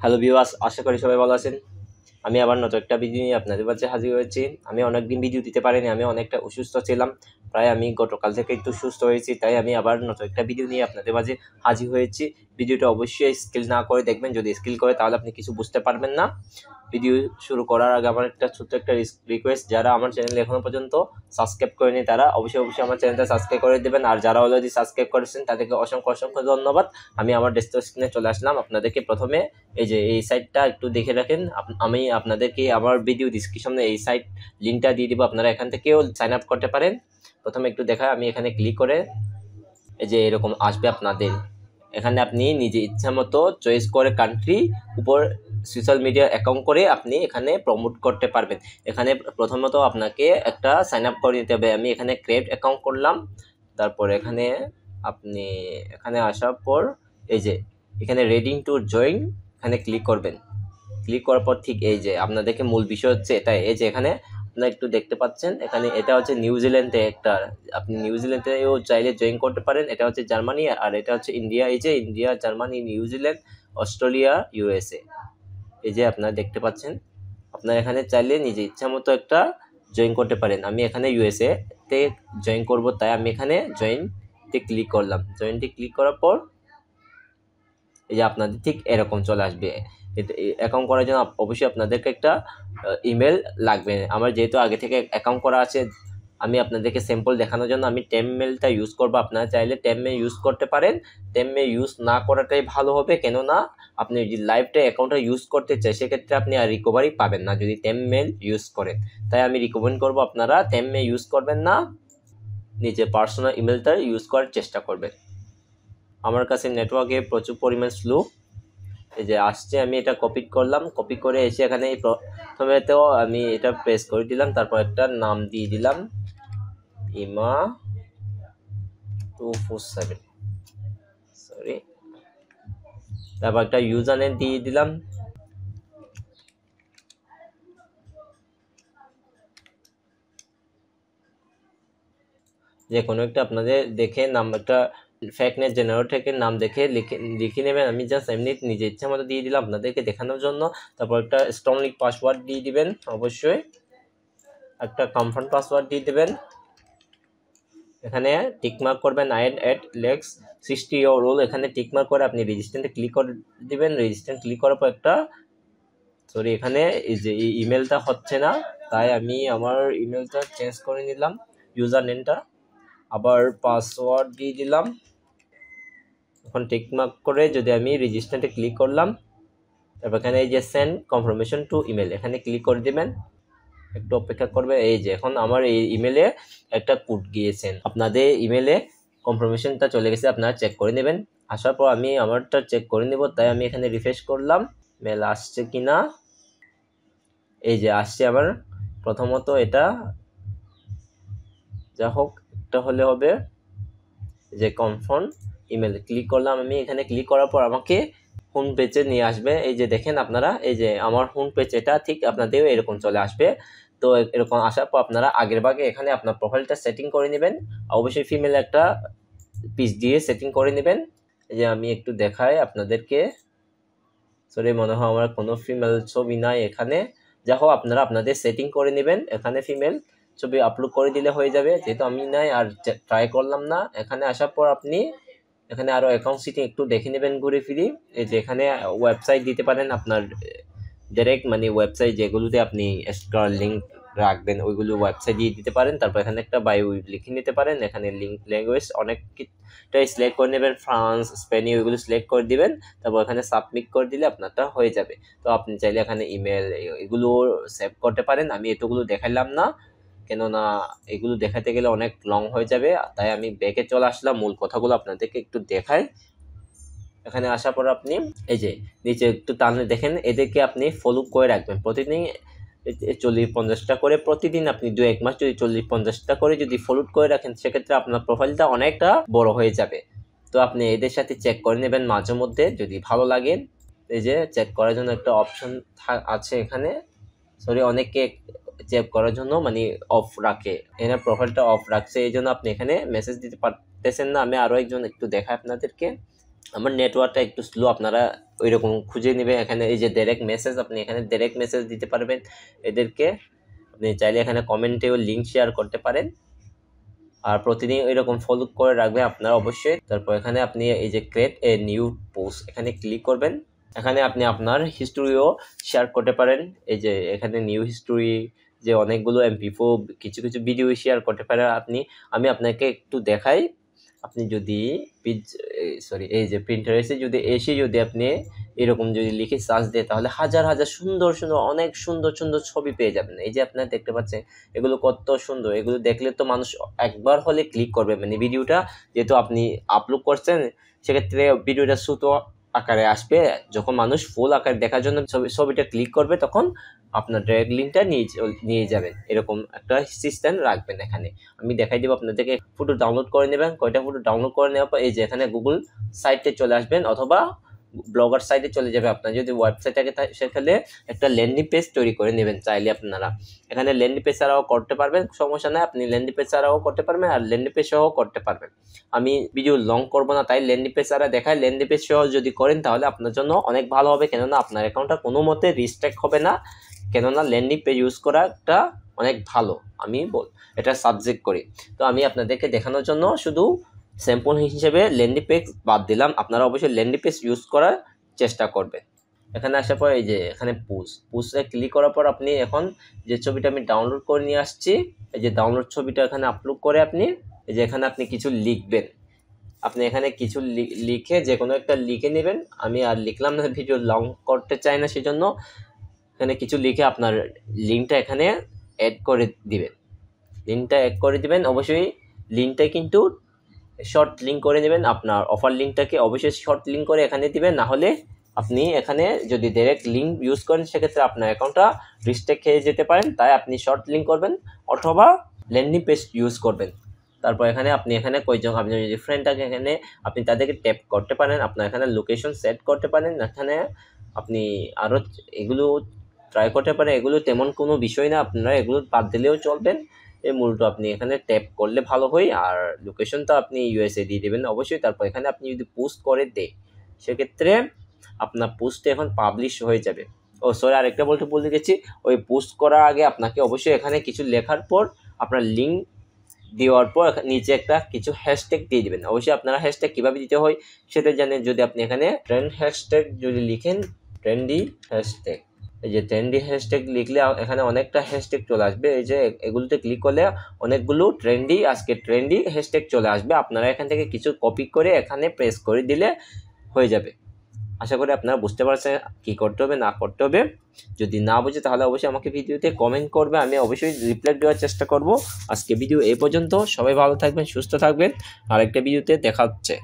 Hello viewers, আশা করি সবাই ভালো আছেন। আমি আবার নতুন একটা ভিডিও নিয়ে আপনাদের মাঝে হাজির হয়েছি। আমি অনেকদিন ভিডিও দিতে পারিনি, আমি অনেকটা অসুস্থ ছিলাম। প্রায় আমি গতকাল থেকে একটু সুস্থ হয়েছি, তাই আমি আবার নতুন একটা ভিডিও নিয়ে আপনাদের মাঝে হাজির হয়েছি। ভিডিওটা অবশ্যই স্কিল না করে দেখবেন, যদি স্কিল করে তাহলে আপনি কিছু বুঝতে পারবেন না। ভিডিও শুরু করার আগে আমার একটা ছোট্ট একটা রিকোয়েস্ট, যারা আমার চ্যানেল এখনো পর্যন্ত সাবস্ক্রাইব করেনি তারা অবশ্যই আমার চ্যানেলটা সাবস্ক্রাইব করে দেবেন, আর যারা অলরেডি সাবস্ক্রাইব করেছেন তাদেরকে অসংখ্য ধন্যবাদ। আমি আমার ডেস্কটপ স্ক্রিনে চলে আসলাম। আপনাদেরকে প্রথমে এই যে এই সাইটটা একটু দেখে রাখেন। আমি আপনাদেরকে আমার ভিডিও ডিসক্রিপশনে এই সাইট লিঙ্কটা দিয়ে দিব, আপনারা এখান থেকেও সাইন আপ করতে পারেন। প্রথমে একটু দেখা, আমি এখানে ক্লিক করে এই যে এরকম আসবে আপনাদের। এখানে আপনি নিজে ইচ্ছা মতো চয়েস করে কান্ট্রি উপর সোশ্যাল মিডিয়া অ্যাকাউন্ট করে আপনি এখানে প্রমোট করতে পারবেন। এখানে প্রথমত আপনাকে একটা সাইন আপ করে নিতে হবে। আমি এখানে ক্রিয়েট অ্যাকাউন্ট করলাম। তারপর এখানে আপনি এখানে আসার পর এই যে এখানে রেডি টু জয়েন এখানে ক্লিক করবেন। ক্লিক করার পর ঠিক এই যে আপনাদেরকে মূল বিষয় হচ্ছে এটা, এই যে এখানে আপনারা একটু দেখতে পাচ্ছেন, এখানে এটা হচ্ছে নিউজিল্যান্ডে একটা, আপনি নিউজিল্যান্ডেও চাইলে জয়েন করতে পারেন। এটা হচ্ছে জার্মানি, আর এটা হচ্ছে ইন্ডিয়া। এই যে India, Germany, New Zealand, Australia, USA, এই যে আপনারা দেখতে পাচ্ছেন। আপনারা এখানে চাইলে নিজে ইচ্ছা মতো একটা জয়েন করতে পারেন। আমি এখানে ইউএসএ তে জয়েন করব, তাই আমি এখানে জয়েনতে ক্লিক করলাম। জয়েনতে ক্লিক করার পর এই যে আপনাদের ঠিক এরকম চলে আসবে। অ্যাকাউন্ট করার জন্য অবশ্যই আপনাদেরকে একটা ইমেল লাগবে। আমার যেহেতু আগে থেকে অ্যাকাউন্ট করা আছে, আমি আপনাদেরকে স্যাম্পল দেখানোর জন্য আমি টেমমেলটা ইউজ করবো। আপনারা চাইলে টেমমেল ইউজ করতে পারেন। টেমমেল ইউজ না করাটাই ভালো হবে, কেননা আপনি যদি লাইভটা অ্যাকাউন্টটা ইউজ করতে চাই সেক্ষেত্রে আপনি আর রিকভারি পাবেন না যদি টেমমেল ইউজ করেন। তাই আমি রিকমেন্ড করবো আপনারা টেমমেল ইউজ করবেন না, নিজের পার্সোনাল ইমেলটা ইউজ করার চেষ্টা করবেন। আমার কাছে নেটওয়ার্কে প্রচুর পরিমাণ স্লো। এই যে আসছে, আমি এটা কপি করলাম। কপি করে এসে এখানে প্রথমে তো আমি এটা প্রেস করে দিলাম, তারপর একটা নাম দিয়ে দিলাম ইমা 247, সরি। তারপর একটা ইউজার নেম দিয়ে দিলাম। যে কোনো একটা আপনাদের দেখে নাম, একটা ফ্যাকনেস জেনারেটর থেকে নাম দেখে লিখে নেবেন। আমি জাস্ট এমনি নিজের ইচ্ছা মতো দিয়ে দিলাম আপনাদেরকে দেখানোর জন্য। তারপর একটা স্ট্রংলি পাসওয়ার্ড দিয়ে দিবেন, অবশ্যই একটা কনফার্ম পাসওয়ার্ড দিয়ে দেবেন। এখানে টিকমার্ক করবেন আইড লেক্স 60 ইউর রোল, এখানে টিকমার্ক করে আপনি রেজিস্ট্যান্টে ক্লিক করে দিবেন। রেজিস্ট্যান্ট ক্লিক করার পর একটা সরি, এখানে এই যে ইমেলটা হচ্ছে না, তাই আমি আমার ইমেলটা চেঞ্জ করে নিলাম, ইউজার নেমটা। আবার পাসওয়ার্ড দিয়ে দিলাম। এখন টিকমার্ক করে যদি আমি রেজিস্ট্যান্টে ক্লিক করলাম, তারপর এখানে এই যে সেন্ড কনফার্মেশন টু ইমেল, এখানে ক্লিক করে দিবেন। একটু অপেক্ষা করবে। এই যে এখন আমার এই ইমেলে একটা কোড গিয়েছেন, আপনাদের ইমেলে কনফার্মেশনটা চলে গেছে, আপনারা চেক করে নেবেন। আসার পর আমি আমারটা চেক করে নেব, তাই আমি এখানে রিফ্রেশ করলাম মেল আসছে কিনা। এই যে আসছে আমার। প্রথমত এটা যা হোক একটা হলে হবে, যে কনফার্ম ইমেল ক্লিক করলাম আমি। এখানে ক্লিক করার পর আমাকে হোম পেজে নিয়ে আসবে। এই যে দেখেন আপনারা, এই যে আমার হোম পেজ, এটা ঠিক আপনাদেরও এরকম চলে আসবে। তো এরকম আসার পর আপনারা আগের ভাগে এখানে আপনার প্রোফাইলটা সেটিং করে নেবেন। অবশ্যই ফিমেল একটা পিস দিয়ে সেটিং করে নেবেন। এই যে আমি একটু দেখাই আপনাদেরকে, সরি মনে হয় আমার কোনো ফিমেল ছবি নাই এখানে। যা হোক আপনারা আপনাদের সেটিং করে নেবেন, এখানে ফিমেল ছবি আপলোড করে দিলে হয়ে যাবে। যেহেতু আমি নাই আর ট্রাই করলাম না। এখানে আসার পর আপনি এখানে আরও অ্যাকাউন্ট সেটিং একটু দেখে নেবেন ঘুরে ফিরে। এই যে এখানে ওয়েবসাইট দিতে পারেন আপনার ডাইরেক্ট, মানে ওয়েবসাইট যেগুলোতে আপনি এক্সট্রা লিঙ্ক রাখবেন ওইগুলো ওয়েবসাইট দিয়ে দিতে পারেন। তারপর এখানে একটা বায়ো লিখে নিতে পারেন। এখানে লিঙ্ক ল্যাঙ্গুয়েজ অনেকটাই সিলেক্ট করে নেবেন, ফ্রান্স, স্পেনি, ওইগুলো সিলেক্ট করে দিবেন। তারপর এখানে সাবমিট করে দিলে আপনারটা হয়ে যাবে। তো আপনি চাইলে এখানে ইমেল এগুলো সেভ করতে পারেন। আমি এতগুলো দেখাইলাম না, কেননা এগুলো দেখাতে গেলে অনেক লং হয়ে যাবে, তাই আমি ব্যাকে চলে আসলাম। মূল কথাগুলো আপনাদেরকে একটু দেখাই। এখানে আসার পর আপনি এই যে নিচে একটু টানলে দেখেন, এদেরকে আপনি ফলো করে রাখবেন প্রতিদিন 40-50টা করে। প্রতিদিন আপনি 2-1 মাস যদি 40-50টা করে যদি ফলো করে রাখেন, সেক্ষেত্রে আপনার প্রোফাইলটা অনেকটা বড় হয়ে যাবে। তো আপনি এদের সাথে চেক করে নেবেন মাঝে মধ্যে যদি ভালো লাগে। এই যে চেক করার জন্য একটা অপশন আছে এখানে, সরি অনেকে চেক করার জন্য মানে অফ রাখে, এখানে প্রোফাইলটা অফ রাখছে, এই জন্য আপনি এখানে মেসেজ দিতে পারতেছেন না। আমি আরও একজন একটু দেখাই আপনাদেরকে। আমার নেটওয়ার্কটা একটু স্লো, আপনারা ওই রকম খুঁজে নেবে। এখানে এই যে ডাইরেক্ট মেসেজ, আপনি এখানে ডাইরেক্ট মেসেজ দিতে পারবেন এদেরকে। আপনি চাইলে এখানে কমেন্টেও লিঙ্ক শেয়ার করতে পারেন, আর প্রতিদিন এরকম ফলো করে রাখবেন আপনারা অবশ্যই। তারপর এখানে আপনি এই যে ক্রিয়েট এ নিউ পোস্ট এখানে ক্লিক করবেন। এখানে আপনি আপনার হিস্টোরিও শেয়ার করতে পারেন। এই যে এখানে নিউ হিস্টোরি, যে অনেকগুলো MP4 কিছু কিছু ভিডিও শেয়ার করতে পারেন আপনি। আমি আপনাকে একটু দেখাই। আপনি যদি এই যে প্রিন্টারেস্টে যদি আপনি এরকম যদি লিখে সার্চ দেয়, তাহলে হাজার হাজার সুন্দর সুন্দর অনেক সুন্দর সুন্দর ছবি পেয়ে যাবেন। এই যে আপনারা দেখতে পাচ্ছেন এগুলো কত সুন্দর, এগুলো দেখলে তো মানুষ একবার হলে ক্লিক করবে। মানে ভিডিওটা যেহেতু আপনি আপলোড করছেন, সেক্ষেত্রে ভিডিওটা ছোট আকারে আসবে। যখন মানুষ ফুল আকারে দেখার জন্য ছবিটা ক্লিক করবে, তখন আপনার ডাইরেক্ট লিঙ্কটা নিয়ে যাবেন। এরকম একটা সিস্টেম রাখবেন এখানে। আমি দেখাই দেবো আপনাদেরকে। ফটো ডাউনলোড করে নেবেন। কয়টা ফটো ডাউনলোড করে নেওয়ার পর এই যে এখানে গুগল সাইটে চলে আসবেন, অথবা ব্লগার সাইটে চলে যাবে। আপনার যদি ওয়েবসাইট থাকে সেখানে একটা ল্যান্ডিং পেজ তৈরি করে নেবেন। চাইলে আপনারা এখানে ল্যান্ডিং পেজ ছাড়াও করতে পারবেন, সমস্যা নাই। আপনি ল্যান্ডিং পেজ ছাড়াও করতে পারবেন, আর ল্যান্ডিং পেজ সহ করতে পারবেন। আমি ভিডিও লং করবো না, তাই ল্যান্ডিং পেজ ছাড়া দেখাই। ল্যান্ডিং পেজ সহ যদি করেন তাহলে আপনার জন্য অনেক ভালো হবে, কেননা আপনার অ্যাকাউন্টটা কোনো মতে রিস্ট্রিক্ট হবে না। কেননা ল্যান্ডিং পেজ ইউজ করাটা অনেক ভালো, আমি এটা সাবজেক্ট করি। তো আমি আপনাদেরকে দেখানোর জন্য শুধু স্যাম্পল হিসেবে ল্যান্ডিং পেজ বাদ দিলাম। আপনারা অবশ্যই ল্যান্ডিং পেজ ইউজ করার চেষ্টা করবেন। এখানে আসার পর এই যে এখানে পুশে ক্লিক করার পর আপনি এখন যে ছবিটা আমি ডাউনলোড করে নিয়ে আসছি, এই যে ডাউনলোড ছবিটা এখানে আপলোড করে আপনি এই যে এখানে আপনি কিছু লিখবেন। আপনি এখানে কিছু লিখে যে কোনো একটা লিখে নেবেন। আমি আর লিখলাম না, ভিডিও লং করতে চাই না, সেজন্য এখানে কিছু লিখে আপনার লিঙ্কটা এখানে অ্যাড করে দিবেন। অবশ্যই লিঙ্কটা কিন্তু শর্ট লিঙ্ক করে নেবেন। আপনার অফার লিঙ্কটাকে অবশ্যই শর্ট লিঙ্ক করে এখানে দিবেন, না হলে আপনি এখানে যদি ডাইরেক্ট লিঙ্ক ইউজ করেন, সেক্ষেত্রে আপনার অ্যাকাউন্টটা রিস্ট্রিক্ট খেয়ে যেতে পারেন। তাই আপনি শর্ট লিঙ্ক করবেন অথবা ল্যান্ডিং পেজ ইউজ করবেন। তারপর এখানে আপনি কয়জন আপনার যদি ফ্রেন্ড থাকে, এখানে আপনি তাদেরকে ট্যাপ করতে পারেন। আপনার এখানে লোকেশন সেট করতে পারেন। এখানে আপনি আরও এগুলো ট্রাই করতে পারেন। এগুলো তেমন কোনো বিষয় না, আপনারা এগুলো বাদ দিলেও চলবেন। মূলত আপনি এখানে ট্যাপ করলে ভালো হয়। আর লোকেশনটা আপনি USA দিয়ে দেবেন অবশ্যই। তারপর এখানে আপনি যদি পোস্ট করে দেয়, সেক্ষেত্রে আপনার পোস্টে এখন পাবলিশ হয়ে যাবে। সরি, আরেকটা বলতে গেছি। ওই পোস্ট করার আগে আপনাকে অবশ্যই এখানে কিছু লেখার পর আপনার লিঙ্ক দেওয়ার পর নিচে একটা কিছু হ্যাশট্যাগ দিয়ে দেবেন। অবশ্যই আপনারা হ্যাশট্যাগ কীভাবে দিতে হয় সেটা জানেন। যদি আপনি এখানে ট্রেন্ড হ্যাশট্যাগ যদি লিখেন, ট্রেন্ডি হ্যাশট্যাগ, এই যে ট্রেন্ডি হ্যাশট্যাগ লিখলে এখানে অনেকটা হ্যাশট্যাগ চলে আসবে। এই যে এগুলোতে ক্লিক করলে অনেকগুলো ট্রেন্ডি হ্যাশট্যাগ চলে আসবে। আপনারা এখান থেকে কিছু কপি করে এখানে প্রেস করে দিলে হয়ে যাবে। আশা করি আপনারা বুঝতে পারছেন কী করতে হবে না করতে হবে। যদি না বুঝে তাহলে অবশ্যই আমাকে ভিডিওতে কমেন্ট করবে, আমি অবশ্যই রিপ্লাই দেওয়ার চেষ্টা করব। আজকে ভিডিও এই পর্যন্ত। সবাই ভালো থাকবেন, সুস্থ থাকবেন। আরেকটা ভিডিওতে দেখা হচ্ছে।